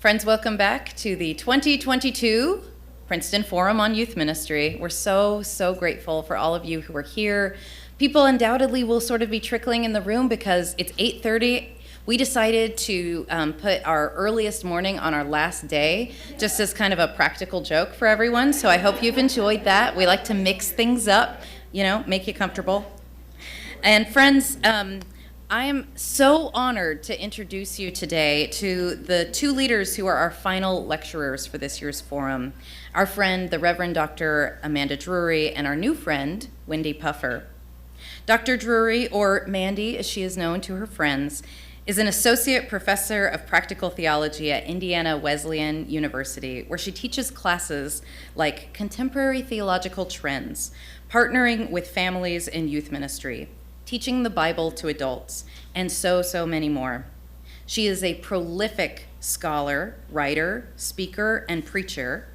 Friends, welcome back to the 2022 Princeton Forum on Youth Ministry. We're so grateful for all of you who are here. People undoubtedly will sort of be trickling in the room because it's 8:30. We decided to put our earliest morning on our last day, just as kind of a practical joke for everyone. So I hope you've enjoyed that. We like to mix things up, make you comfortable. And friends, I am so honored to introduce you today to the two leaders who are our final lecturers for this year's forum. Our friend, the Reverend Dr. Amanda Drury, and our new friend, Wendy Puffer. Dr. Drury, or Mandy as she is known to her friends, is an associate professor of practical theology at Indiana Wesleyan University, where she teaches classes like contemporary theological trends, partnering with families in youth ministry, teaching the Bible to adults, and so many more. She is a prolific scholar, writer, speaker, and preacher,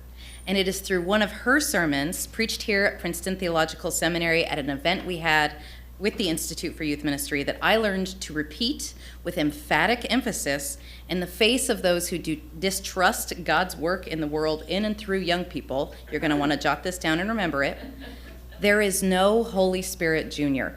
and it is through one of her sermons preached here at Princeton Theological Seminary at an event we had with the Institute for Youth Ministry that I learned to repeat with emphatic emphasis in the face of those who do distrust God's work in the world in and through young people. You're going to want to jot this down and remember it. There is no Holy Spirit Jr.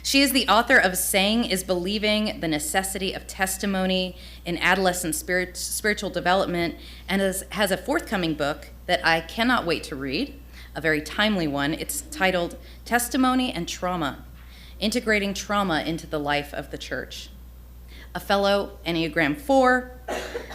She is the author of Saying is Believing, The Necessity of Testimony in Adolescent Spiritual Development, and has a forthcoming book that I cannot wait to read, a very timely one. It's titled Testimony and Trauma, Integrating Trauma into the Life of the Church. A fellow Enneagram 4,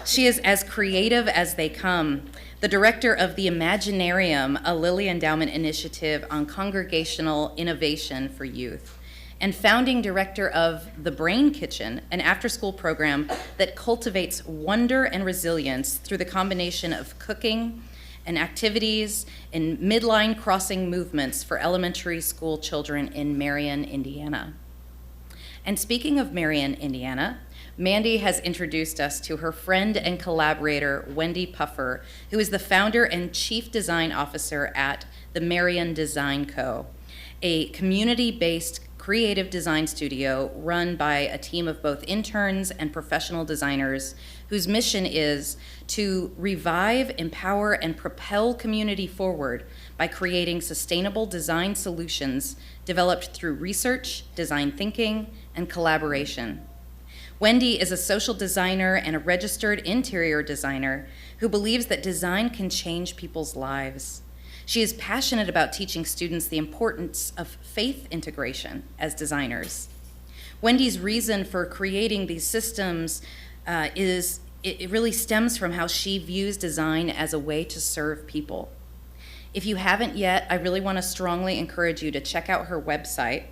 she is as creative as they come, the director of the Imaginarium, a Lilly Endowment initiative on congregational innovation for youth, and founding director of The Brain Kitchen, an after-school program that cultivates wonder and resilience through the combination of cooking and activities and midline crossing movements for elementary school children in Marion, Indiana. And speaking of Marion, Indiana, Mandy has introduced us to her friend and collaborator, Wendy Puffer, who is the founder and chief design officer at the Marion Design Co., a community-based creative design studio run by a team of both interns and professional designers whose mission is to revive, empower, and propel community forward by creating sustainable design solutions developed through research, design thinking, and collaboration. Wendy is a social designer and a registered interior designer who believes that design can change people's lives. She is passionate about teaching students the importance of faith integration as designers. Wendy's reason for creating these systems it really stems from how she views design as a way to serve people. If you haven't yet, I really want to strongly encourage you to check out her website,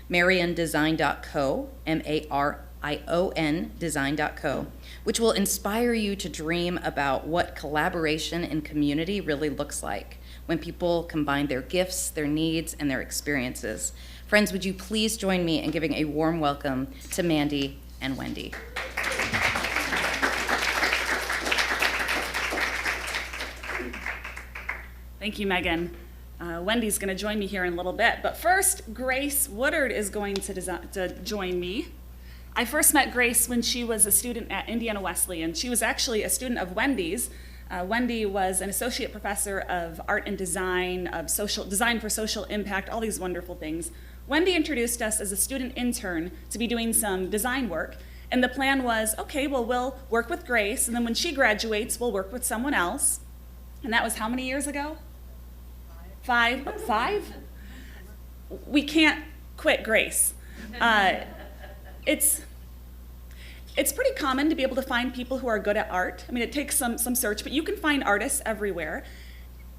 mariondesign.co, M-A-R-I-O-N design.co, which will inspire you to dream about what collaboration in community really looks like when people combine their gifts, their needs, and their experiences. Friends, would you please join me in giving a warm welcome to Mandy and Wendy. Thank you, Megan. Wendy's going to join me here in a little bit, but first, Grace Woodard is going to join me. I first met Grace when she was a student at Indiana Wesleyan. She was actually a student of Wendy's. Wendy was an associate professor of art and design, of social design for social impact, all these wonderful things. Wendy introduced us as a student intern to be doing some design work, and the plan was, okay, well, we'll work with Grace, and then when she graduates, we'll work with someone else. And that was how many years ago? Five? We can't quit Grace. It's pretty common to be able to find people who are good at art. I mean, it takes some search, but you can find artists everywhere.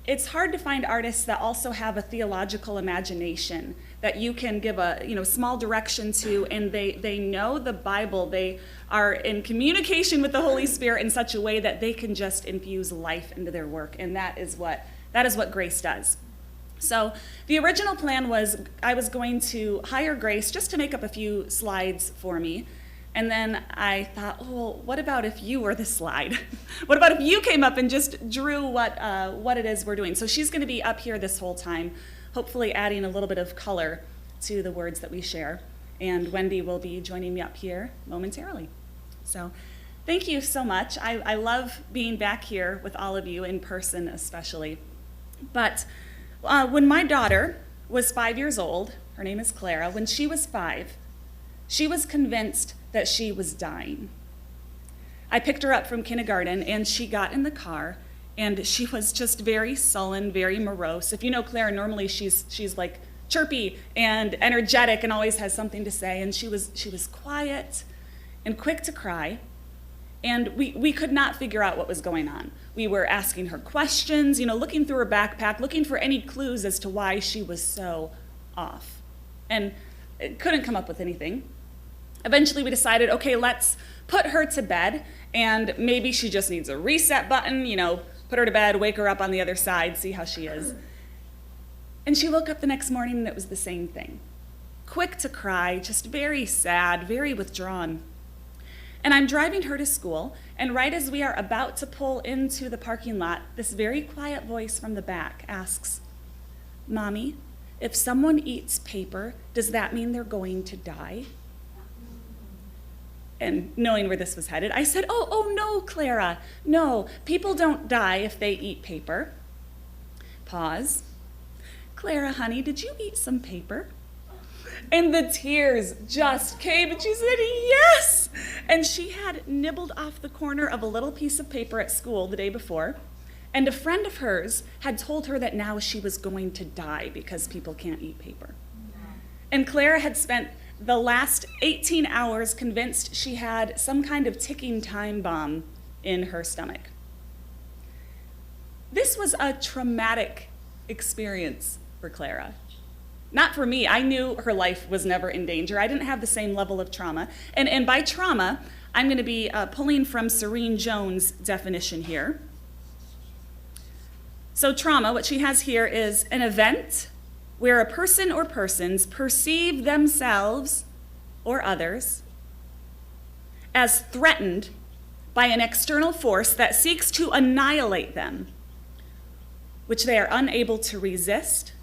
It's hard to find artists that also have a theological imagination that you can give a small direction to, and they know the Bible. They are in communication with the Holy Spirit in such a way that they can just infuse life into their work, and that is what Grace does. So the original plan was I was going to hire Grace just to make up a few slides for me. And then I thought, oh, what about if you were the slide? What about if you came up and just drew what it is we're doing? So she's going to be up here this whole time, hopefully adding a little bit of color to the words that we share. and Wendy will be joining me up here momentarily. So thank you so much. I love being back here with all of you in person especially. But when my daughter was 5 years old, her name is Clara, when she was 5, she was convinced that she was dying. I picked her up from kindergarten and she got in the car and she was just very sullen, very morose. If you know Clara, normally she's like chirpy and energetic and always has something to say, and she was quiet and quick to cry. And we could not figure out what was going on. We were asking her questions, looking through her backpack, looking for any clues as to why she was so off. And couldn't come up with anything. Eventually we decided, okay, let's put her to bed, and maybe she just needs a reset button, put her to bed, wake her up on the other side, see how she is. And she woke up the next morning and it was the same thing. Quick to cry, just very sad, very withdrawn. And I'm driving her to school, and right as we are about to pull into the parking lot, this very quiet voice from the back asks, "Mommy, if someone eats paper, does that mean they're going to die?" And knowing where this was headed, I said, oh no, Clara, no, people don't die if they eat paper. Pause. "Clara, honey, did you eat some paper?" And the tears just came, and she said, "Yes!" And she had nibbled off the corner of a little piece of paper at school the day before, and a friend of hers had told her that now she was going to die because people can't eat paper. And Clara had spent the last 18 hours convinced she had some kind of ticking time bomb in her stomach. This was a traumatic experience for Clara. Not for me. I knew her life was never in danger. I didn't have the same level of trauma. And by trauma, I'm going to be pulling from Serene Jones' definition here. So trauma, what she has here, is an event where a person or persons perceive themselves or others as threatened by an external force that seeks to annihilate them, which they are unable to resist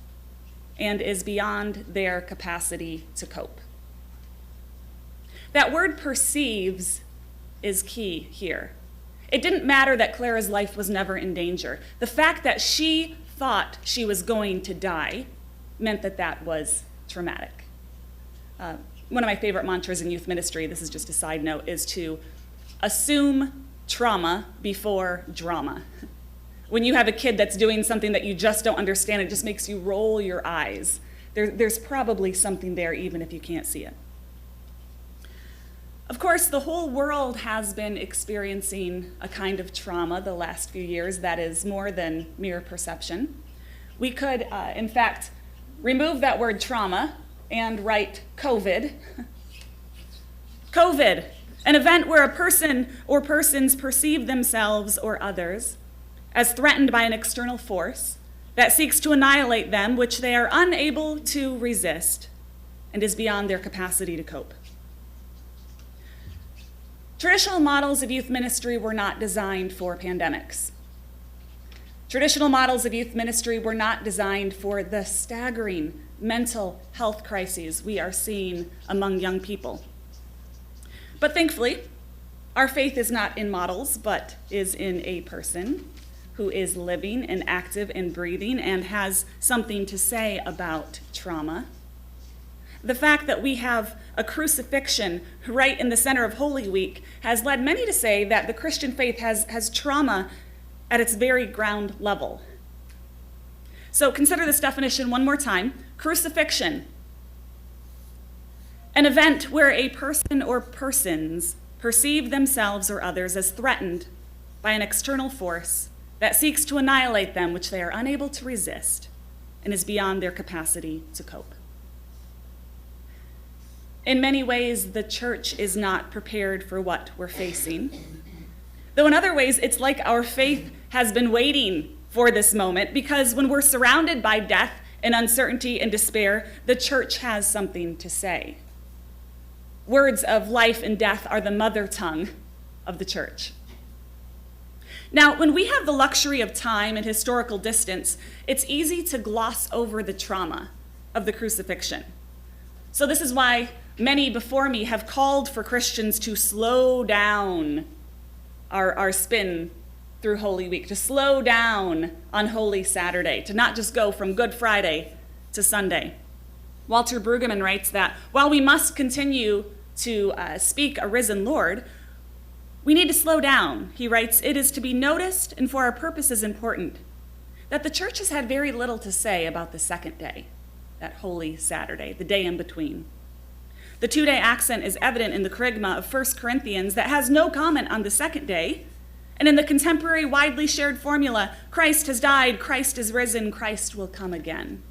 and is beyond their capacity to cope. That word perceives is key here. It didn't matter that Clara's life was never in danger. The fact that she thought she was going to die meant that that was traumatic. One of my favorite mantras in youth ministry, this is just a side note, is to assume trauma before drama. When you have a kid that's doing something that you just don't understand, it just makes you roll your eyes. There's probably something there even if you can't see it. Of course, the whole world has been experiencing a kind of trauma the last few years that is more than mere perception. We could, in fact, remove that word trauma and write COVID. COVID, an event where a person or persons perceive themselves or others as threatened by an external force that seeks to annihilate them, which they are unable to resist and is beyond their capacity to cope. Traditional models of youth ministry were not designed for pandemics. Traditional models of youth ministry were not designed for the staggering mental health crises we are seeing among young people. But thankfully, our faith is not in models, but is in a person who is living and active and breathing and has something to say about trauma. The fact that we have a crucifixion right in the center of Holy Week has led many to say that the Christian faith has trauma at its very ground level. So consider this definition one more time. Crucifixion, an event where a person or persons perceive themselves or others as threatened by an external force that seeks to annihilate them, which they are unable to resist and is beyond their capacity to cope. In many ways, the church is not prepared for what we're facing. Though in other ways, it's like our faith has been waiting for this moment, because when we're surrounded by death and uncertainty and despair, the church has something to say. Words of life and death are the mother tongue of the church. Now, when we have the luxury of time and historical distance, it's easy to gloss over the trauma of the crucifixion. So this is why Many before me have called for Christians to slow down our spin through Holy Week, to slow down on Holy Saturday, to not just go from Good Friday to Sunday. Walter Brueggemann writes that while we must continue to speak a risen Lord, we need to slow down. He writes, "It is to be noticed and for our purposes important that the church has had very little to say about the second day, that Holy Saturday, the day in between. The 2-day accent is evident in the kerygma of 1 Corinthians that has no comment on the second day, and in the contemporary widely shared formula, Christ has died, Christ is risen, Christ will come again."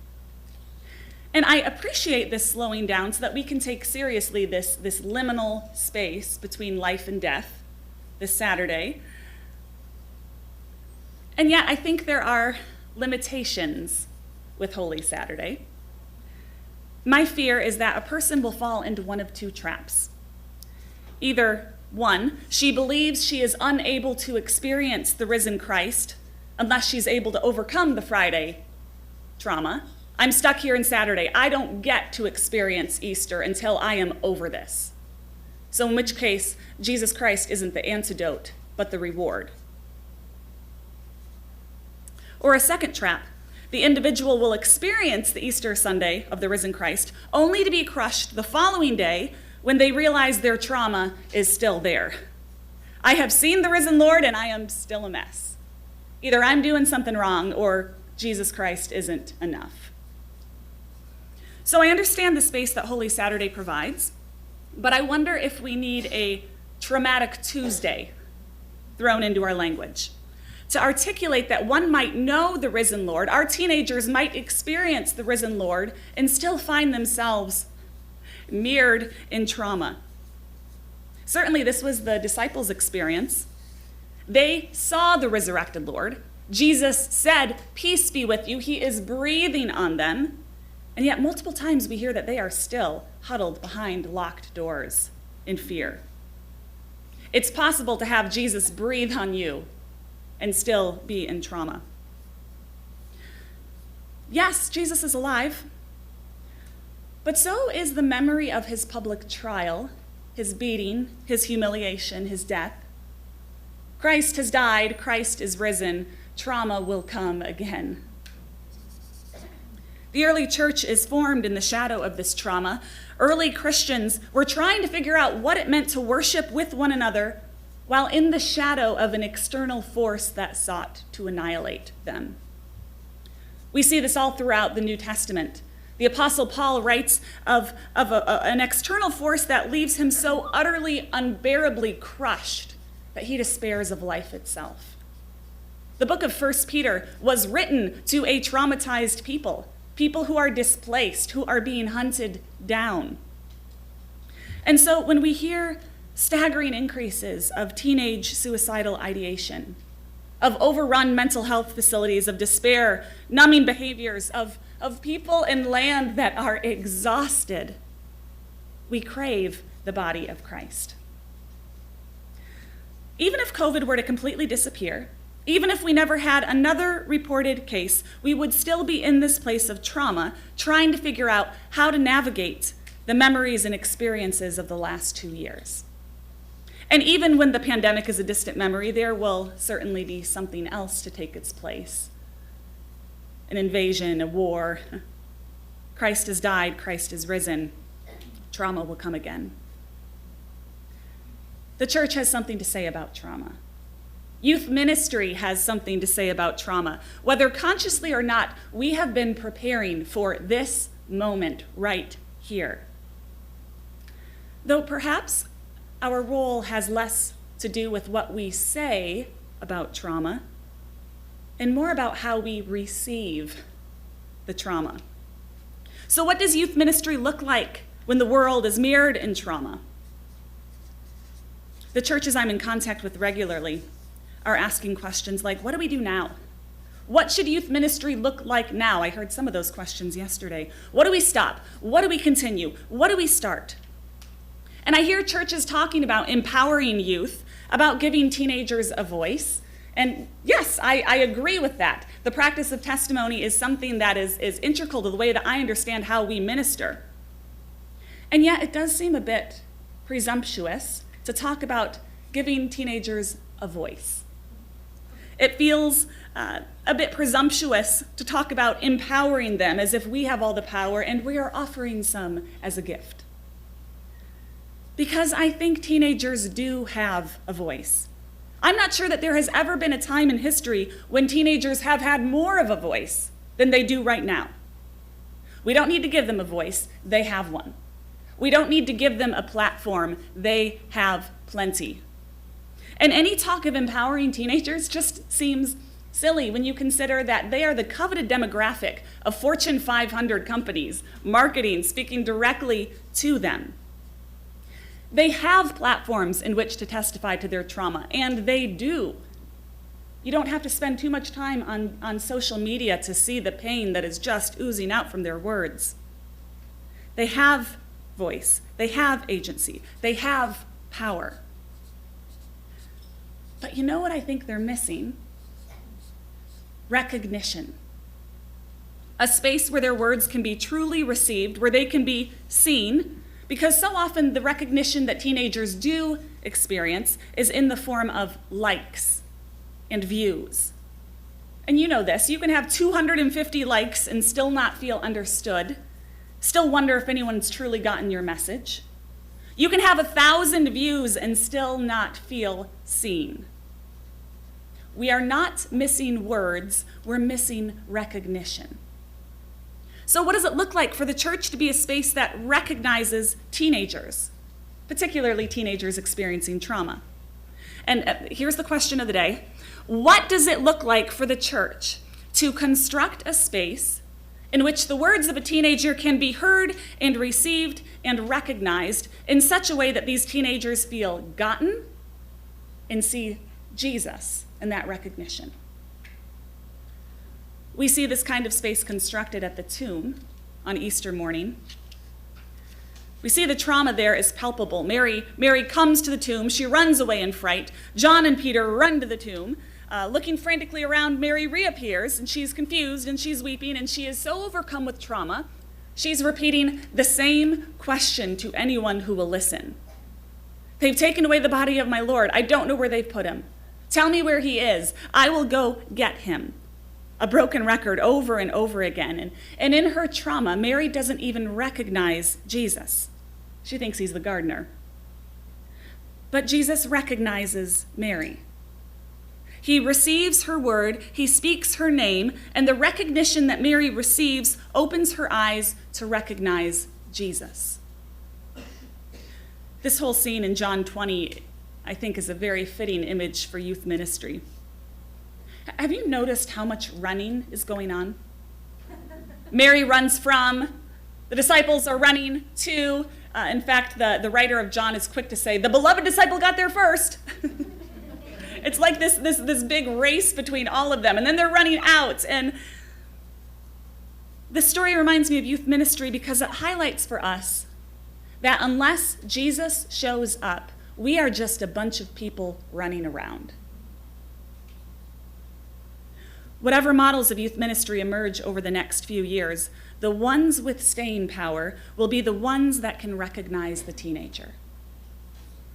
And I appreciate this slowing down so that we can take seriously this liminal space between life and death, this Saturday. And yet I think there are limitations with Holy Saturday. My fear is that a person will fall into one of two traps. Either, one, she believes she is unable to experience the risen Christ unless she's able to overcome the Friday trauma. I'm stuck here in Saturday. I don't get to experience Easter until I am over this. So in which case, Jesus Christ isn't the antidote, but the reward. Or a second trap. The individual will experience the Easter Sunday of the risen Christ only to be crushed the following day when they realize their trauma is still there. I have seen the risen Lord and I am still a mess. Either I'm doing something wrong or Jesus Christ isn't enough. So I understand the space that Holy Saturday provides, but I wonder if we need a traumatic Tuesday thrown into our language to articulate that one might know the risen Lord, our teenagers might experience the risen Lord and still find themselves mirrored in trauma. Certainly this was the disciples' experience. They saw the resurrected Lord. Jesus said, "Peace be with you." He is breathing on them. And yet multiple times we hear that they are still huddled behind locked doors in fear. It's possible to have Jesus breathe on you and still be in trauma. Yes, Jesus is alive, but so is the memory of his public trial, his beating, his humiliation, his death. Christ has died, Christ is risen, trauma will come again. The early church is formed in the shadow of this trauma. Early Christians were trying to figure out what it meant to worship with one another while in the shadow of an external force that sought to annihilate them. We see this all throughout the New Testament. The Apostle Paul writes of an external force that leaves him so utterly, unbearably crushed that he despairs of life itself. The book of 1 Peter was written to a traumatized people who are displaced, who are being hunted down. And so when we hear staggering increases of teenage suicidal ideation, of overrun mental health facilities, of despair, numbing behaviors, of people in land that are exhausted, we crave the body of Christ. Even if COVID were to completely disappear, even if we never had another reported case, we would still be in this place of trauma, trying to figure out how to navigate the memories and experiences of the last 2 years. And even when the pandemic is a distant memory, there will certainly be something else to take its place. An invasion, a war. Christ has died, Christ is risen. Trauma will come again. The church has something to say about trauma. Youth ministry has something to say about trauma. Whether consciously or not, we have been preparing for this moment right here. Though perhaps our role has less to do with what we say about trauma and more about how we receive the trauma. So what does youth ministry look like when the world is mirrored in trauma? The churches I'm in contact with regularly are asking questions like, what do we do now? What should youth ministry look like now? I heard some of those questions yesterday. What do we stop? What do we continue? What do we start? And I hear churches talking about empowering youth, about giving teenagers a voice. And yes, I agree with that. The practice of testimony is something that is integral to the way that I understand how we minister. And yet it does seem a bit presumptuous to talk about giving teenagers a voice. It feels a bit presumptuous to talk about empowering them as if we have all the power and we are offering some as a gift. Because I think teenagers do have a voice. I'm not sure that there has ever been a time in history when teenagers have had more of a voice than they do right now. We don't need to give them a voice, they have one. We don't need to give them a platform, they have plenty. And any talk of empowering teenagers just seems silly when you consider that they are the coveted demographic of Fortune 500 companies, marketing, speaking directly to them. They have platforms in which to testify to their trauma, and they do. You don't have to spend too much time on social media to see the pain that is just oozing out from their words. They have voice, they have agency, they have power. But you know what I think they're missing? Recognition. A space where their words can be truly received, where they can be seen, because so often the recognition that teenagers do experience is in the form of likes and views. And you know this, you can have 250 likes and still not feel understood, still wonder if anyone's truly gotten your message. You can have 1,000 views and still not feel seen. We are not missing words, we're missing recognition. So what does it look like for the church to be a space that recognizes teenagers, particularly teenagers experiencing trauma? And here's the question of the day. What does it look like for the church to construct a space in which the words of a teenager can be heard and received and recognized in such a way that these teenagers feel gotten and see Jesus in that recognition? We see this kind of space constructed at the tomb on Easter morning. We see the trauma there is palpable. Mary comes to the tomb. She runs away in fright. John and Peter run to the tomb. Looking frantically around, Mary reappears, and she's confused, and she's weeping, and she is so overcome with trauma, she's repeating the same question to anyone who will listen. They've taken away the body of my Lord. I don't know where they've put him. Tell me where he is. I will go get him. A broken record over and over again. And in her trauma, Mary doesn't even recognize Jesus. She thinks he's the gardener. But Jesus recognizes Mary. He receives her word, he speaks her name, and the recognition that Mary receives opens her eyes to recognize Jesus. This whole scene in John 20, I think, is a very fitting image for youth ministry. Have you noticed how much running is going on? Mary runs from, the disciples are running to, in fact, the writer of John is quick to say, the beloved disciple got there first. It's like this big race between all of them, and then they're running out. And this story reminds me of youth ministry because it highlights for us that unless Jesus shows up, we are just a bunch of people running around. Whatever models of youth ministry emerge over the next few years, the ones with staying power will be the ones that can recognize the teenager.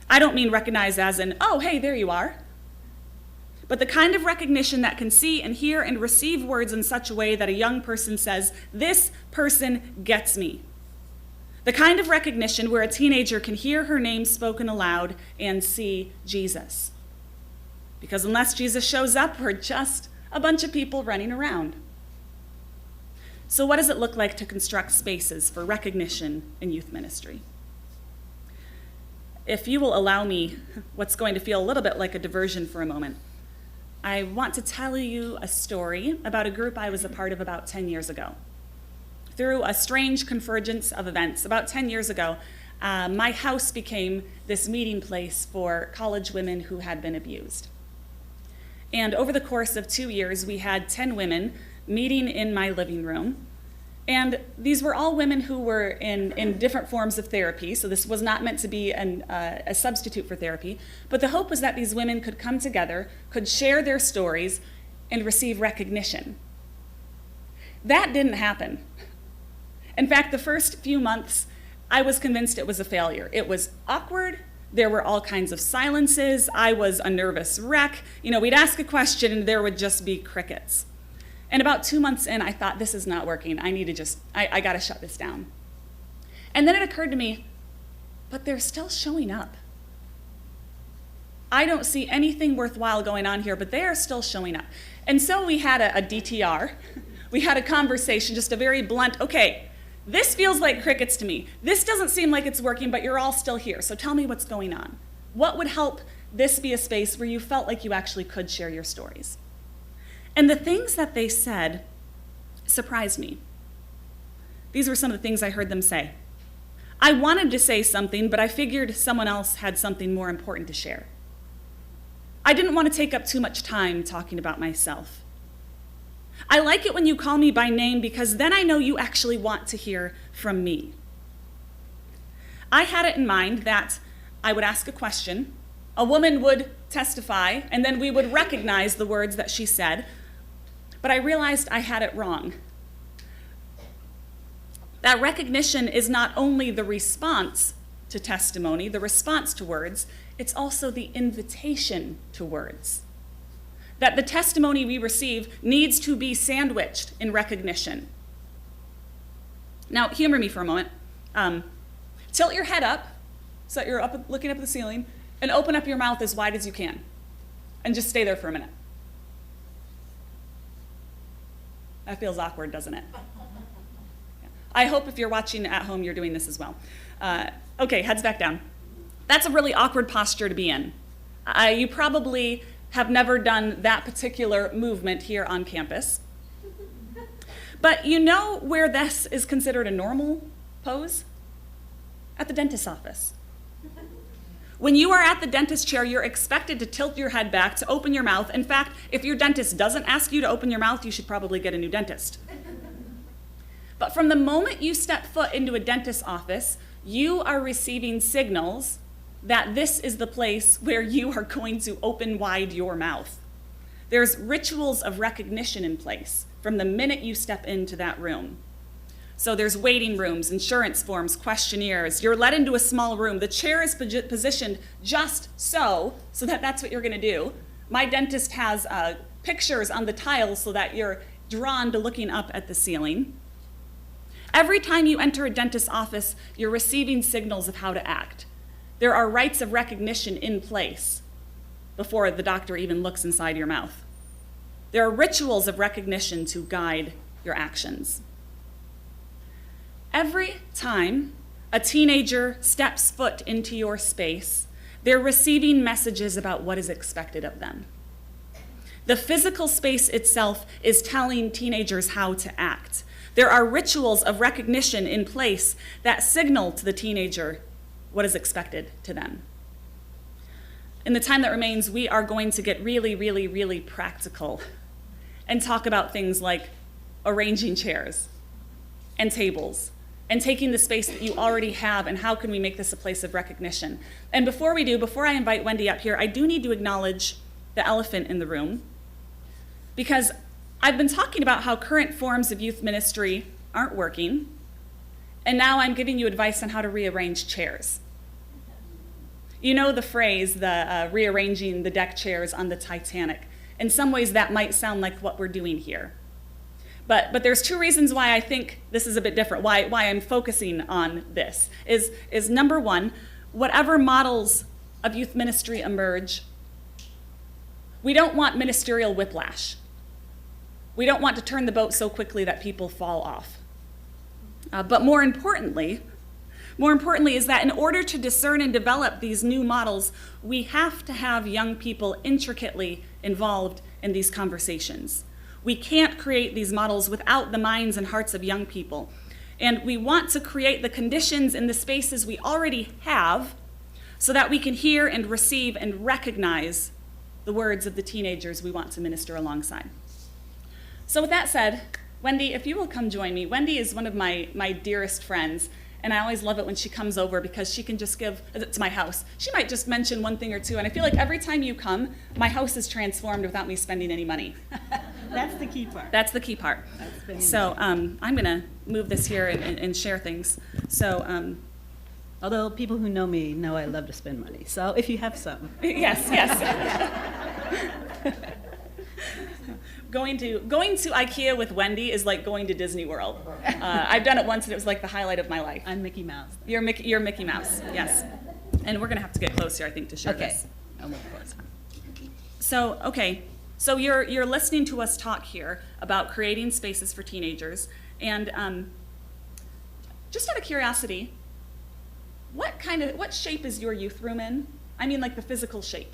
I don't mean recognize as in, oh, hey, there you are. But the kind of recognition that can see and hear and receive words in such a way that a young person says, this person gets me. The kind of recognition where a teenager can hear her name spoken aloud and see Jesus. Because unless Jesus shows up, we're just a bunch of people running around. So what does it look like to construct spaces for recognition in youth ministry? If you will allow me what's going to feel a little bit like a diversion for a moment, I want to tell you a story about a group I was a part of about 10 years ago. Through a strange convergence of events, about 10 years ago, my house became this meeting place for college women who had been abused. And over the course of 2 years, we had 10 women meeting in my living room. And these were all women who were in different forms of therapy, so this was not meant to be a substitute for therapy. But the hope was that these women could come together, could share their stories, and receive recognition. That didn't happen. In fact, the first few months, I was convinced it was a failure. It was awkward. There were all kinds of silences. I was a nervous wreck. We'd ask a question and there would just be crickets. And about 2 months in, I thought, this is not working. I got to shut this down. And then it occurred to me, but they're still showing up. I don't see anything worthwhile going on here, but they are still showing up. And so we had a DTR. We had a conversation, just a very blunt, okay, this feels like crickets to me. This doesn't seem like it's working, but you're all still here, so tell me what's going on. What would help this be a space where you felt like you actually could share your stories? And the things that they said surprised me. These were some of the things I heard them say. I wanted to say something, but I figured someone else had something more important to share. I didn't want to take up too much time talking about myself. I like it when you call me by name because then I know you actually want to hear from me. I had it in mind that I would ask a question, a woman would testify, and then we would recognize the words that she said, but I realized I had it wrong. That recognition is not only the response to testimony, the response to words, it's also the invitation to words. That the testimony we receive needs to be sandwiched in recognition. Now, humor me for a moment. Tilt your head up, so that you're up, looking up at the ceiling, and open up your mouth as wide as you can. And just stay there for a minute. That feels awkward, doesn't it? I hope if you're watching at home, you're doing this as well. Okay, heads back down. That's a really awkward posture to be in. You probably have never done that particular movement here on campus. But you know where this is considered a normal pose? At the dentist's office. When you are at the dentist chair, you're expected to tilt your head back, to open your mouth. In fact, if your dentist doesn't ask you to open your mouth, you should probably get a new dentist. But from the moment you step foot into a dentist's office, you are receiving signals that this is the place where you are going to open wide your mouth. There's rituals of recognition in place from the minute you step into that room. So there's waiting rooms, insurance forms, questionnaires. You're led into a small room. The chair is positioned just so that that's what you're going to do. My dentist has pictures on the tiles so that you're drawn to looking up at the ceiling. Every time you enter a dentist's office, you're receiving signals of how to act. There are rites of recognition in place before the doctor even looks inside your mouth. There are rituals of recognition to guide your actions. Every time a teenager steps foot into your space, they're receiving messages about what is expected of them. The physical space itself is telling teenagers how to act. There are rituals of recognition in place that signal to the teenager what is expected to them. In the time that remains, we are going to get really, really, really practical and talk about things like arranging chairs and tables and taking the space that you already have and how can we make this a place of recognition. And before I invite Wendy up here, I do need to acknowledge the elephant in the room, because I've been talking about how current forms of youth ministry aren't working, and now I'm giving you advice on how to rearrange chairs. You know the phrase, rearranging the deck chairs on the Titanic. In some ways, that might sound like what we're doing here. But there's two reasons why I think this is a bit different, why I'm focusing on this. Is number one, whatever models of youth ministry emerge, we don't want ministerial whiplash. We don't want to turn the boat so quickly that people fall off. But more importantly is that in order to discern and develop these new models, we have to have young people intricately involved in these conversations. We can't create these models without the minds and hearts of young people. And we want to create the conditions in the spaces we already have so that we can hear and receive and recognize the words of the teenagers we want to minister alongside. So with that said, Wendy, if you will come join me. Wendy is one of my dearest friends, and I always love it when she comes over because she can just give, it's my house. She might just mention one thing or two, and I feel like every time you come, my house is transformed without me spending any money. That's the key part. That's the key part. So I'm gonna move this here and share things. So Although people who know me know I love to spend money. So if you have some. Yes, yes. Going to IKEA with Wendy is like going to Disney World. I've done it once, and it was like the highlight of my life. I'm Mickey Mouse. You're Mickey Mouse, yes. And we're gonna have to get close here, I think, to share Okay. this. I'll move close. So, okay, so you're listening to us talk here about creating spaces for teenagers, and just out of curiosity, what shape is your youth room in? I mean, like the physical shape.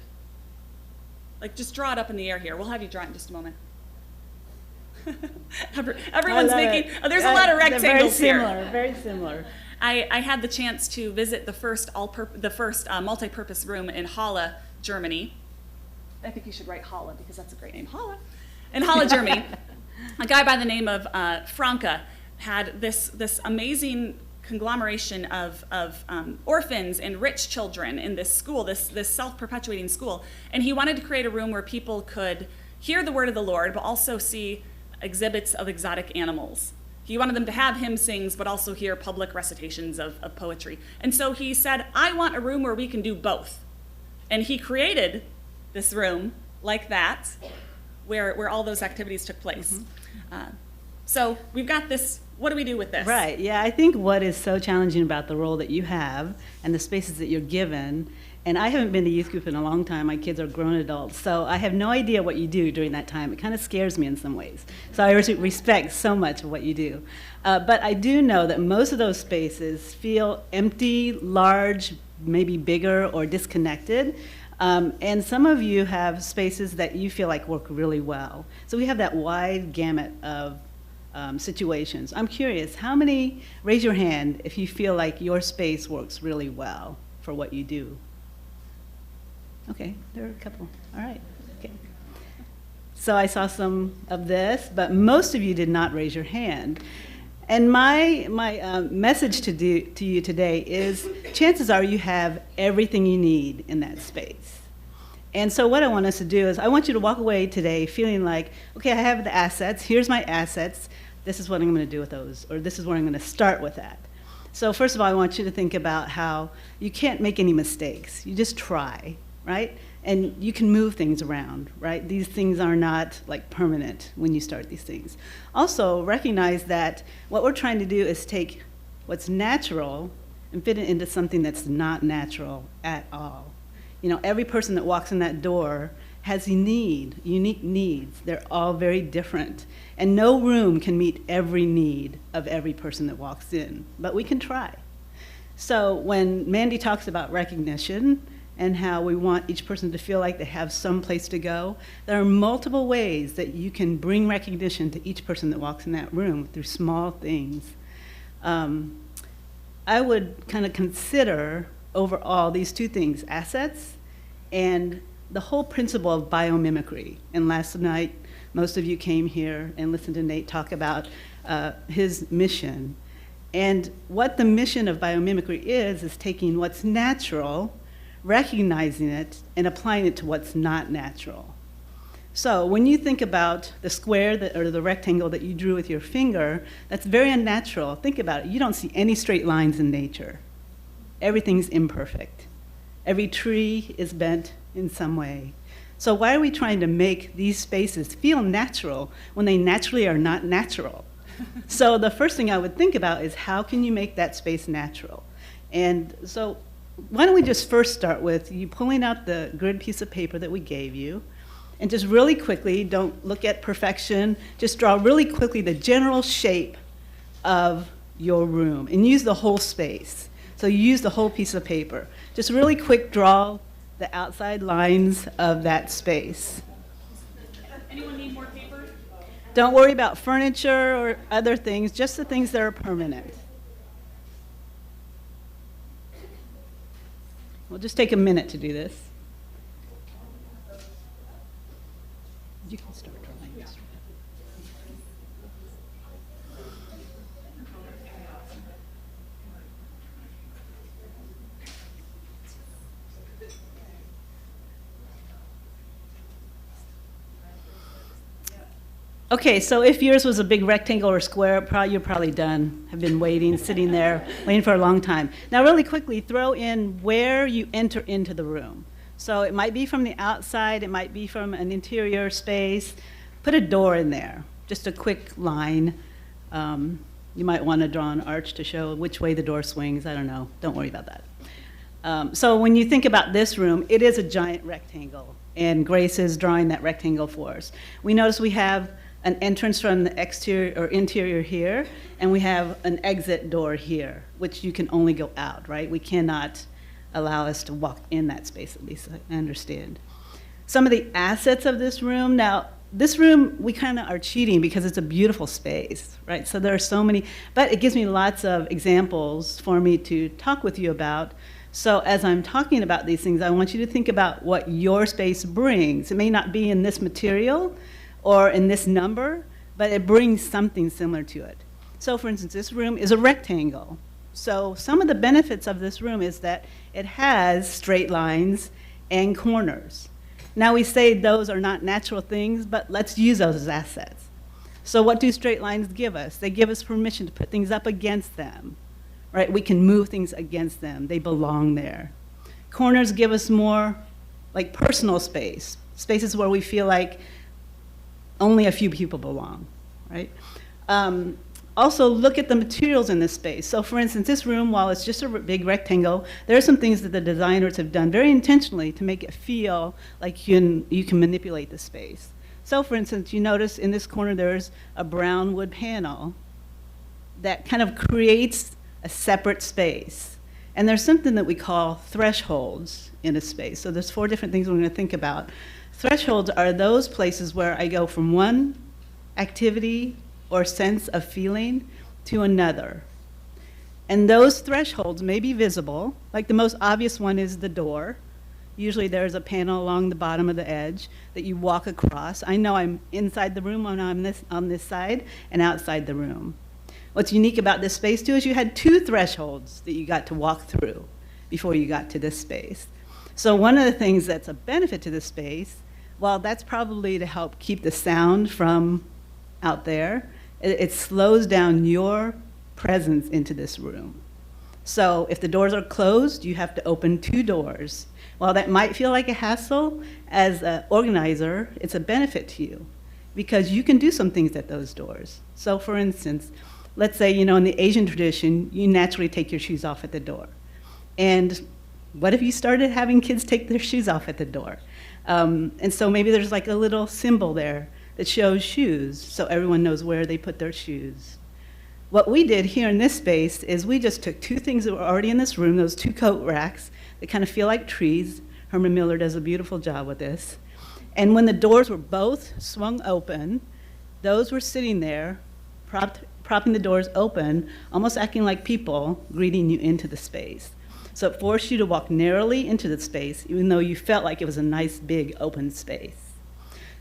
Like, just draw it up in the air here. We'll have you draw it in just a moment. Everyone's I love making. it. Oh, there's a lot of They're rectangles here. Very similar. I had the chance to visit the first multi-purpose room in Halle, Germany. I think you should write Halle because that's a great name, Halle. In Halle, Germany, a guy by the name of Franke had this amazing conglomeration of orphans and rich children in this school, this self-perpetuating school, and he wanted to create a room where people could hear the word of the Lord, but also see exhibits of exotic animals. He wanted them to have hymn sings, but also hear public recitations of poetry. And so he said, I want a room where we can do both. And he created this room like that, where all those activities took place. So we've got this. What do we do with this? Right, yeah, I think what is so challenging about the role that you have and the spaces that you're given, and I haven't been to youth group in a long time, my kids are grown adults, so I have no idea what you do during that time. It kind of scares me in some ways. So I respect so much of what you do. But I do know that most of those spaces feel empty, large, maybe bigger or disconnected. And some of you have spaces that you feel like work really well. So we have that wide gamut of situations. I'm curious, how many, raise your hand if you feel like your space works really well for what you do. Okay, there are a couple. All right. Okay. So I saw some of this, but most of you did not raise your hand. And my message to you today is, chances are you have everything you need in that space. And so what I want us to do is, I want you to walk away today feeling like, okay, I have the assets, here's my assets, this is what I'm going to do with those, or this is where I'm going to start with that. So first of all, I want you to think about how you can't make any mistakes. You just try, right? And you can move things around, right? These things are not like permanent when you start these things. Also, recognize that what we're trying to do is take what's natural and fit it into something that's not natural at all. You know, every person that walks in that door has a need, unique needs. They're all very different. And no room can meet every need of every person that walks in, but we can try. So when Mandy talks about recognition and how we want each person to feel like they have some place to go, there are multiple ways that you can bring recognition to each person that walks in that room through small things. I would kind of consider overall these two things, assets and the whole principle of biomimicry. And last night, most of you came here and listened to Nate talk about his mission. And what the mission of biomimicry is taking what's natural, recognizing it, and applying it to what's not natural. So when you think about the square or the rectangle that you drew with your finger, that's very unnatural. Think about it. You don't see any straight lines in nature. Everything's imperfect. Every tree is bent in some way. So why are we trying to make these spaces feel natural when they naturally are not natural? So the first thing I would think about is, how can you make that space natural? And so why don't we just first start with you pulling out the grid piece of paper that we gave you, and just really quickly, don't look at perfection, just draw really quickly the general shape of your room and use the whole space. So you use the whole piece of paper. Just really quick draw the outside lines of that space. Anyone need more paper? Don't worry about furniture or other things, just the things that are permanent. We'll just take a minute to do this. You can start drawing this. Okay, so if yours was a big rectangle or square, you're probably done. Have been waiting, sitting there, waiting for a long time. Now, really quickly, throw in where you enter into the room. So it might be from the outside, it might be from an interior space. Put a door in there, just a quick line. You might want to draw an arch to show which way the door swings. I don't know. Don't worry about that. So when you think about this room, it is a giant rectangle, and Grace is drawing that rectangle for us. We notice we have an entrance from the exterior or interior here, and we have an exit door here, which you can only go out, right? We cannot allow us to walk in that space, at least I understand. Some of the assets of this room, now, this room, we kind of are cheating because it's a beautiful space, right? So there are so many, but it gives me lots of examples for me to talk with you about. So as I'm talking about these things, I want you to think about what your space brings. It may not be in this material or in this number, but it brings something similar to it. So for instance, this room is a rectangle. So some of the benefits of this room is that it has straight lines and corners. Now we say those are not natural things, but let's use those as assets. So what do straight lines give us? They give us permission to put things up against them, right? We can move things against them. They belong there. Corners give us more like personal space, spaces where we feel like only a few people belong, right? Also, look at the materials in this space. So for instance, this room, while it's just a big rectangle, there are some things that the designers have done very intentionally to make it feel like you can manipulate the space. So for instance, you notice in this corner there's a brown wood panel that kind of creates a separate space. And there's something that we call thresholds in a space. So there's 4 different things we're going to think about. Thresholds are those places where I go from one activity or sense of feeling to another. And those thresholds may be visible, like the most obvious one is the door. Usually there's a panel along the bottom of the edge that you walk across. I know I'm inside the room when I'm on this side and outside the room. What's unique about this space too is you had 2 thresholds that you got to walk through before you got to this space. So one of the things that's a benefit to this space, well, that's probably to help keep the sound from out there. It slows down your presence into this room. So if the doors are closed, you have to open 2 doors. While that might feel like a hassle, as an organizer, it's a benefit to you because you can do some things at those doors. So for instance, let's say, in the Asian tradition, you naturally take your shoes off at the door. And what if you started having kids take their shoes off at the door? And so maybe there's like a little symbol there that shows shoes, so everyone knows where they put their shoes. What we did here in this space is we just took 2 things that were already in this room, those 2 coat racks that kind of feel like trees. Herman Miller does a beautiful job with this. And when the doors were both swung open, those were sitting there, propping the doors open, almost acting like people greeting you into the space. So it forced you to walk narrowly into the space, even though you felt like it was a nice, big, open space.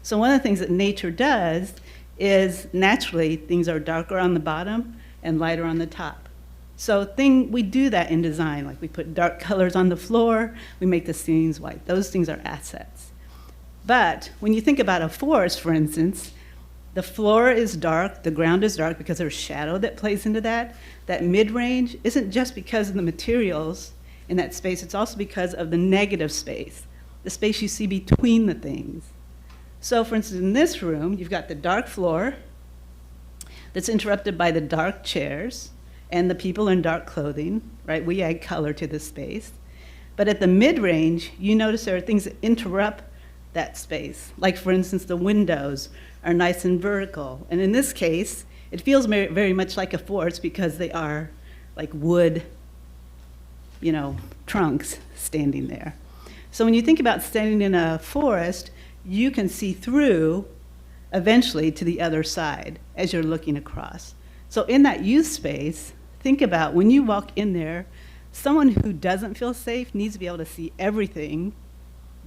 So one of the things that nature does is naturally things are darker on the bottom and lighter on the top. So we do that in design, like we put dark colors on the floor, we make the ceilings white. Those things are assets. But when you think about a forest, for instance, the floor is dark, the ground is dark because there's shadow that plays into that. That mid-range isn't just because of the materials in that space, it's also because of the negative space, the space you see between the things. So for instance, in this room, you've got the dark floor that's interrupted by the dark chairs and the people in dark clothing, right? We add color to the space. But at the mid-range, you notice there are things that interrupt that space. Like for instance, the windows are nice and vertical. And in this case, it feels very, very much like a forest because they are like wood, trunks standing there. So when you think about standing in a forest, you can see through eventually to the other side as you're looking across. So in that youth space, think about when you walk in there, someone who doesn't feel safe needs to be able to see everything,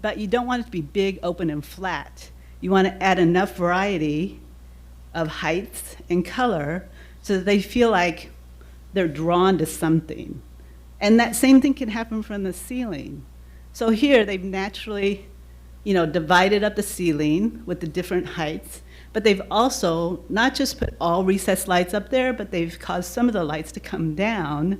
but you don't want it to be big, open, and flat. You want to add enough variety of heights and color so that they feel like they're drawn to something. And that same thing can happen from the ceiling. So here they've naturally divided up the ceiling with the different heights, But they've also not just put all recessed lights up there, but they've caused some of the lights to come down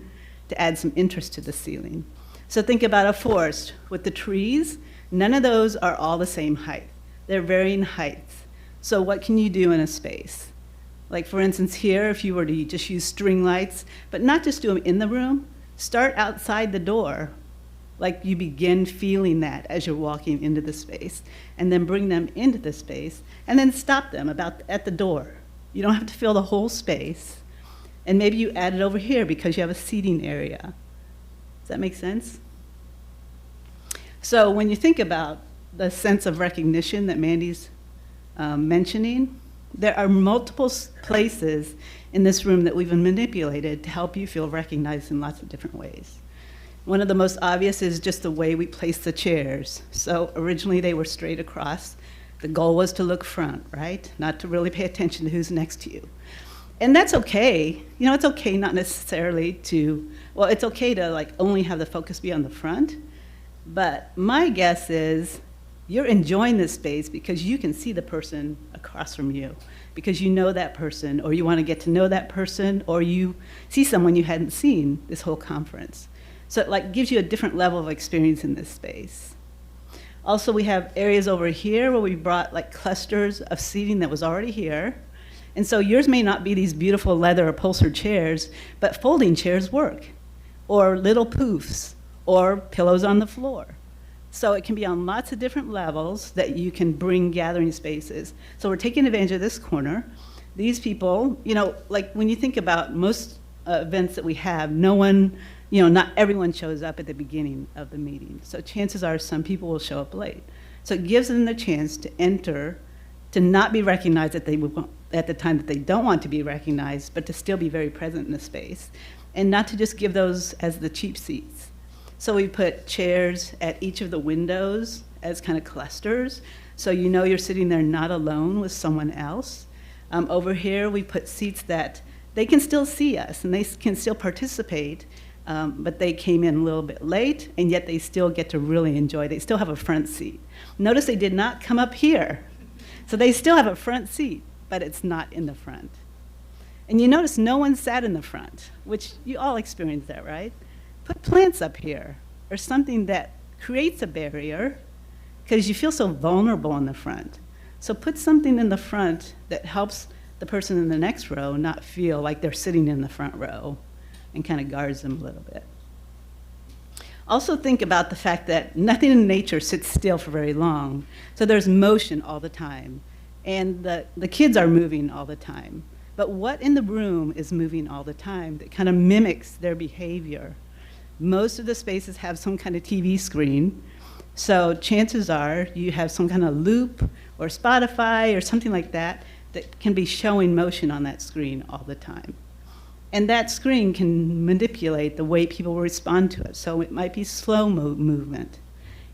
to add some interest to the ceiling. So think about a forest with the trees. None of those are all the same height. They're varying heights. So what can you do in a space? Like for instance here, if you were to just use string lights, but not just do them in the room, start outside the door. Like you begin feeling that as you're walking into the space, and then bring them into the space, and then stop them about at the door. You don't have to fill the whole space. And maybe you add it over here because you have a seating area. Does that make sense? So when you think about the sense of recognition that Mandy's mentioning, there are multiple places in this room that we've manipulated to help you feel recognized in lots of different ways. One of the most obvious is just the way we place the chairs. So originally they were straight across. The goal was to look front, right? Not to really pay attention to who's next to you. And that's okay. You know, it's okay not necessarily to, well, it's okay to like only have the focus be on the front. But my guess is you're enjoying this space because you can see the person across from you, because you know that person, or you want to get to know that person, or you see someone you hadn't seen this whole conference. So it like gives you a different level of experience in this space. Also, we have areas over here where we brought like clusters of seating that was already here. And so yours may not be these beautiful leather upholstered chairs, but folding chairs work, or little poofs, or pillows on the floor. So it can be on lots of different levels that you can bring gathering spaces. So we're taking advantage of this corner. These people, you know, like when you think about most events that we have, no one, you know, not everyone shows up at the beginning of the meeting. So chances are some people will show up late. So it gives them the chance to enter, to not be recognized at the time that they don't want to be recognized, but to still be very present in the space, and not to just give those as the cheap seats. So we put chairs at each of the windows as kind of clusters, so you know you're sitting there not alone with someone else. Over here, we put seats that they can still see us, and they can still participate, but they came in a little bit late, and yet they still get to really enjoy. They still have a front seat. Notice they did not come up here. So they still have a front seat, but it's not in the front. And you notice no one sat in the front, which you all experienced that, right? Put plants up here, or something that creates a barrier, because you feel so vulnerable in the front. So put something in the front that helps the person in the next row not feel like they're sitting in the front row, and kind of guards them a little bit. Also think about the fact that nothing in nature sits still for very long. So there's motion all the time. And the kids are moving all the time. But what in the room is moving all the time that kind of mimics their behavior? Most of the spaces have some kind of TV screen. So chances are you have some kind of loop or Spotify or something like that that can be showing motion on that screen all the time. And that screen can manipulate the way people respond to it. So it might be slow movement.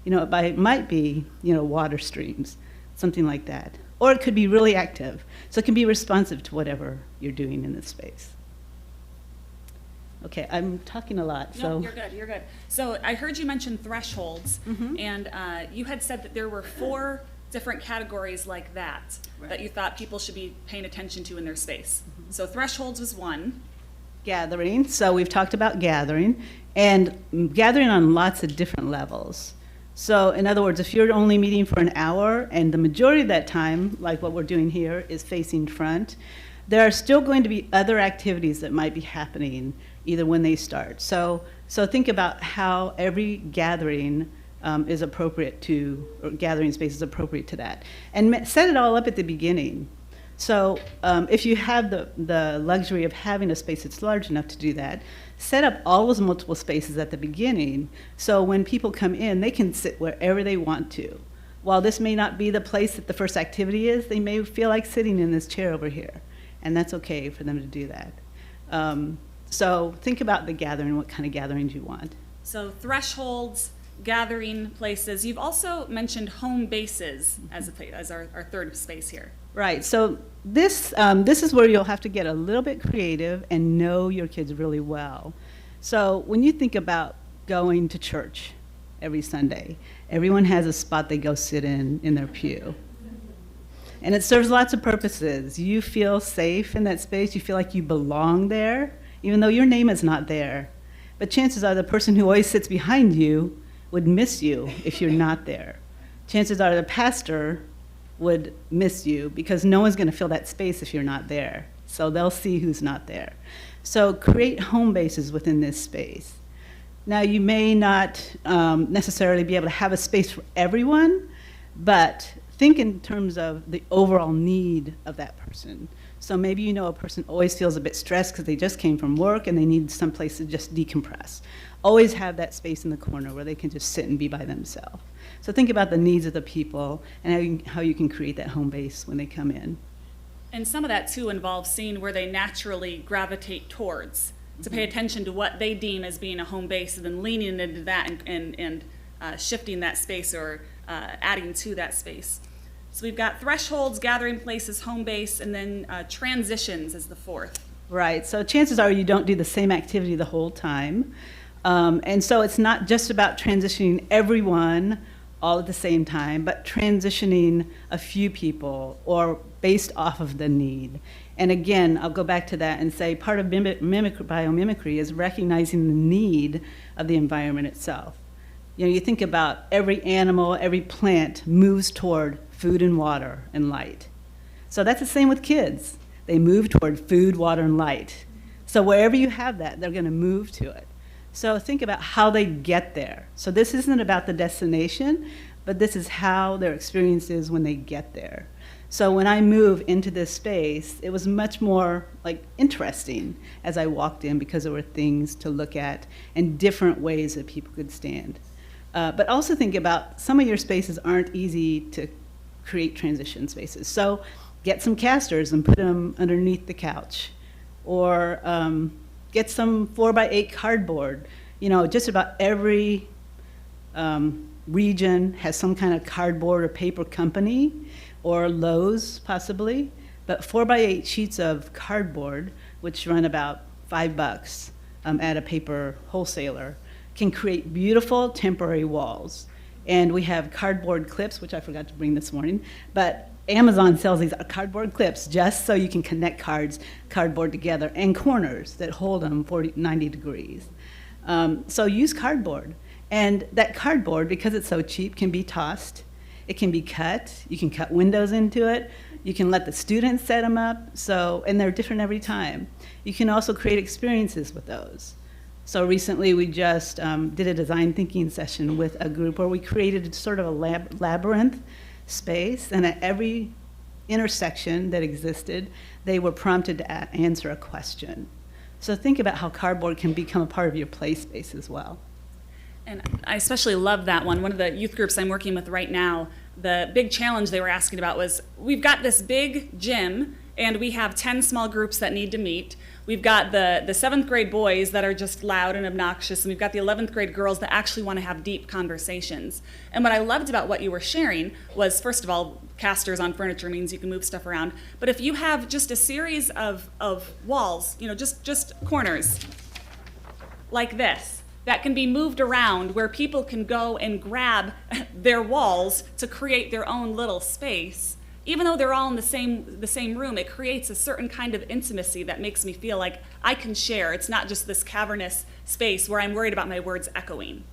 You know, it might be, you know, water streams, something like that. Or it could be really active. So it can be responsive to whatever you're doing in this space. Okay, I'm talking a lot, so. No, you're good, you're good. So I heard you mention thresholds, and you had said that there were 4 different categories like that, that you thought people should be paying attention to in their space. So thresholds was one. Gathering, so we've talked about gathering, and gathering on lots of different levels. So in other words, if you're only meeting for an hour, and the majority of that time, like what we're doing here, is facing front, there are still going to be other activities that might be happening either when they start. So think about how every gathering is appropriate to, or gathering space is appropriate to that. And set it all up at the beginning. So if you have the luxury of having a space that's large enough to do that, set up all those multiple spaces at the beginning, so when people come in, they can sit wherever they want to. While this may not be the place that the first activity is, they may feel like sitting in this chair over here, and that's okay for them to do that. So think about the gathering, what kind of gatherings you want. So thresholds, gathering places. You've also mentioned home bases as our third space here. Right, so this is where you'll have to get a little bit creative and know your kids really well. So when you think about going to church every Sunday, everyone has a spot they go sit in their pew. And it serves lots of purposes. You feel safe in that space. You feel like you belong there, even though your name is not there. But chances are the person who always sits behind you would miss you if you're not there. Chances are the pastor would miss you because no one's going to fill that space if you're not there. So they'll see who's not there. So create home bases within this space. Now, you may not necessarily be able to have a space for everyone, but think in terms of the overall need of that person. So maybe you know a person always feels a bit stressed because they just came from work and they need some place to just decompress. Always have that space in the corner where they can just sit and be by themselves. So think about the needs of the people and how you can create that home base when they come in. And some of that too involves seeing where they naturally gravitate towards, to pay attention to what they deem as being a home base, and then leaning into that and shifting that space or adding to that space. So we've got thresholds, gathering places, home base, and then transitions as the fourth. Right, so chances are you don't do the same activity the whole time. And so it's not just about transitioning everyone all at the same time, but transitioning a few people or based off of the need. And again, I'll go back to that and say part of biomimicry is recognizing the need of the environment itself. You know, you think about every animal, every plant moves toward food and water and light. So that's the same with kids. They move toward food, water, and light. So wherever you have that, they're going to move to it. So think about how they get there. So this isn't about the destination, but this is how their experience is when they get there. So when I moved into this space, it was much more like interesting as I walked in because there were things to look at and different ways that people could stand. But also think about some of your spaces aren't easy to create transition spaces. So get some casters and put them underneath the couch. Or get some 4x8 cardboard. You know, just about every region has some kind of cardboard or paper company, or Lowe's possibly. But 4x8 sheets of cardboard, which run about $5 at a paper wholesaler, can create beautiful temporary walls. And we have cardboard clips, which I forgot to bring this morning, but Amazon sells these cardboard clips just so you can connect cardboard together, and corners that hold them 90 degrees. So use cardboard. And that cardboard, because it's so cheap, can be tossed. It can be cut. You can cut windows into it. You can let the students set them up. And they're different every time. You can also create experiences with those. So recently we just did a design thinking session with a group where we created sort of a labyrinth space, and at every intersection that existed, they were prompted to answer a question. So think about how cardboard can become a part of your play space as well. And I especially love that one. One of the youth groups I'm working with right now, the big challenge they were asking about was, we've got this big gym and we have 10 small groups that need to meet. We've got the 7th grade boys that are just loud and obnoxious, and we've got the 11th grade girls that actually want to have deep conversations. And what I loved about what you were sharing was, first of all, casters on furniture means you can move stuff around. But if you have just a series of walls, you know, just corners like this, that can be moved around where people can go and grab their walls to create their own little space. Even though they're all in the same room, it creates a certain kind of intimacy that makes me feel like I can share. It's not just this cavernous space where I'm worried about my words echoing.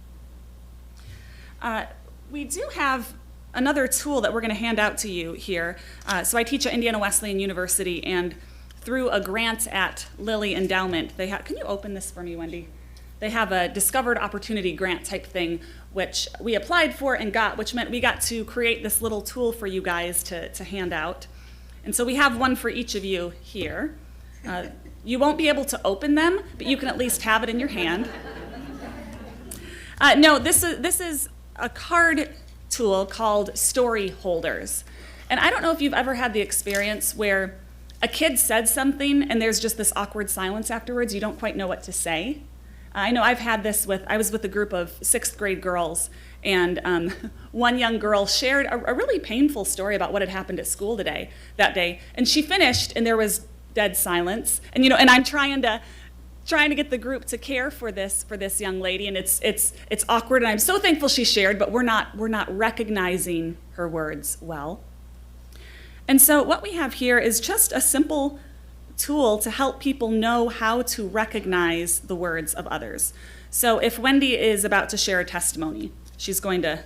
We do have another tool that we're going to hand out to you here. So I teach at Indiana Wesleyan University, and through a grant at Lilly Endowment, they have, can you open this for me, Wendy? They have a Discovered Opportunity grant type thing, which we applied for and got, which meant we got to create this little tool for you guys to hand out. And so we have one for each of you here. You won't be able to open them, but you can at least have it in your hand. No, this is a card tool called Story Holders. And I don't know if you've ever had the experience where a kid said something and there's just this awkward silence afterwards. You don't quite know what to say. I know I've had this I was with a group of 6th grade girls, and one young girl shared a really painful story about what had happened at school that day. And she finished, and there was dead silence. And and I'm trying to get the group to care for this young lady, and it's awkward. And I'm so thankful she shared, but we're not recognizing her words well. And so what we have here is just a simple tool to help people know how to recognize the words of others. So if Wendy is about to share a testimony, she's going to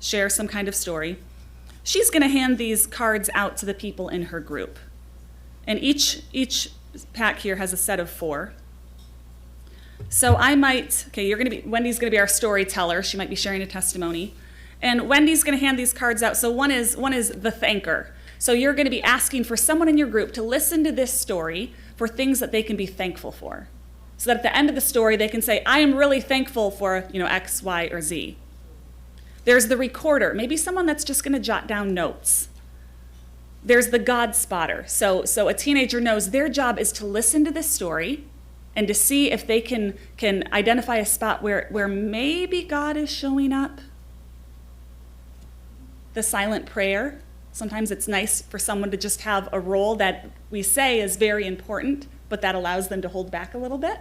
share some kind of story, she's going to hand these cards out to the people in her group. And each pack here has a set of 4. So I might, okay, Wendy's going to be our storyteller. She might be sharing a testimony. And Wendy's going to hand these cards out. So one is the thanker. So you're going to be asking for someone in your group to listen to this story for things that they can be thankful for. So that at the end of the story, they can say, I am really thankful for, X, Y, or Z. There's the recorder, maybe someone that's just going to jot down notes. There's the God spotter. So a teenager knows their job is to listen to this story and to see if they can identify a spot where maybe God is showing up. The silent prayer. Sometimes it's nice for someone to just have a role that we say is very important, but that allows them to hold back a little bit.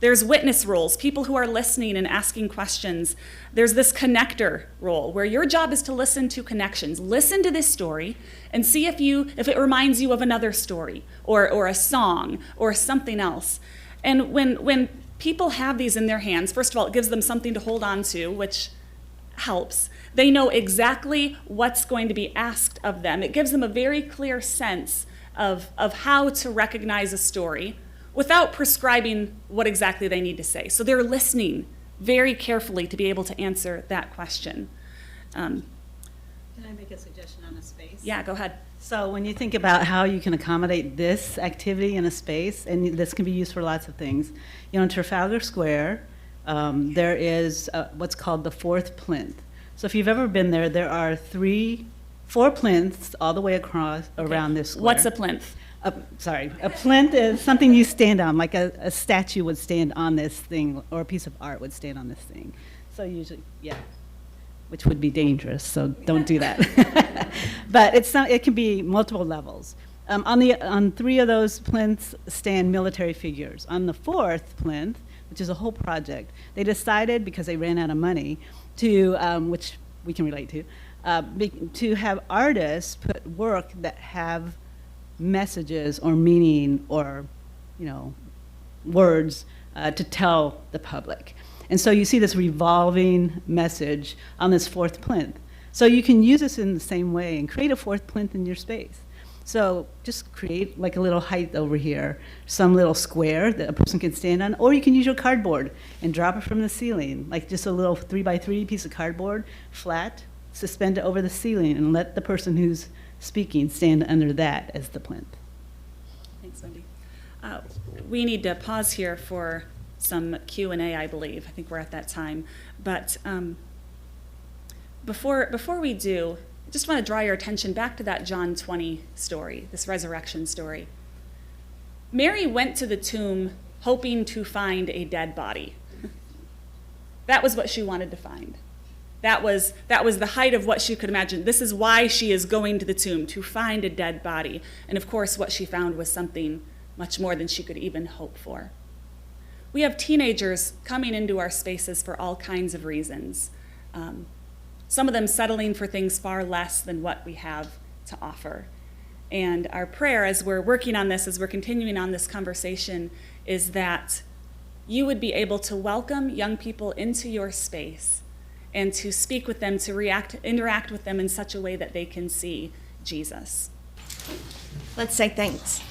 There's witness roles, people who are listening and asking questions. There's this connector role, where your job is to listen to connections. Listen to this story and see if it reminds you of another story or a song or something else. And when people have these in their hands, first of all, it gives them something to hold on to, which helps. They know exactly what's going to be asked of them. It gives them a very clear sense of how to recognize a story without prescribing what exactly they need to say. So they're listening very carefully to be able to answer that question. Can I make a suggestion on a space? Yeah, go ahead. So when you think about how you can accommodate this activity in a space, and this can be used for lots of things, in Trafalgar Square, there is what's called the 4th plinth. So if you've ever been there, there are 4 plinths all the way across around this square. What's a plinth? A plinth is something you stand on, like a statue would stand on this thing, or a piece of art would stand on this thing. So usually, yeah, which would be dangerous, so don't do that. But it can be multiple levels. On 3 of those plinths stand military figures. On the 4th plinth, which is a whole project, they decided, because they ran out of money, which we can relate to have artists put work that have messages or meaning or, words to tell the public. And so you see this revolving message on this 4th plinth. So you can use this in the same way and create a 4th plinth in your space. So just create like a little height over here, some little square that a person can stand on, or you can use your cardboard and drop it from the ceiling, like just a little 3x3 piece of cardboard, flat, suspend it over the ceiling, and let the person who's speaking stand under that as the plinth. Thanks, Wendy. We need to pause here for some Q&A, I believe. I think we're at that time. But before we do, I just want to draw your attention back to that John 20 story, this resurrection story. Mary went to the tomb hoping to find a dead body. That was what she wanted to find. That was the height of what she could imagine. This is why she is going to the tomb, to find a dead body. And of course, what she found was something much more than she could even hope for. We have teenagers coming into our spaces for all kinds of reasons. Some of them settling for things far less than what we have to offer. And our prayer as we're working on this, as we're continuing on this conversation, is that you would be able to welcome young people into your space and to speak with them, to interact with them in such a way that they can see Jesus. Let's say thanks.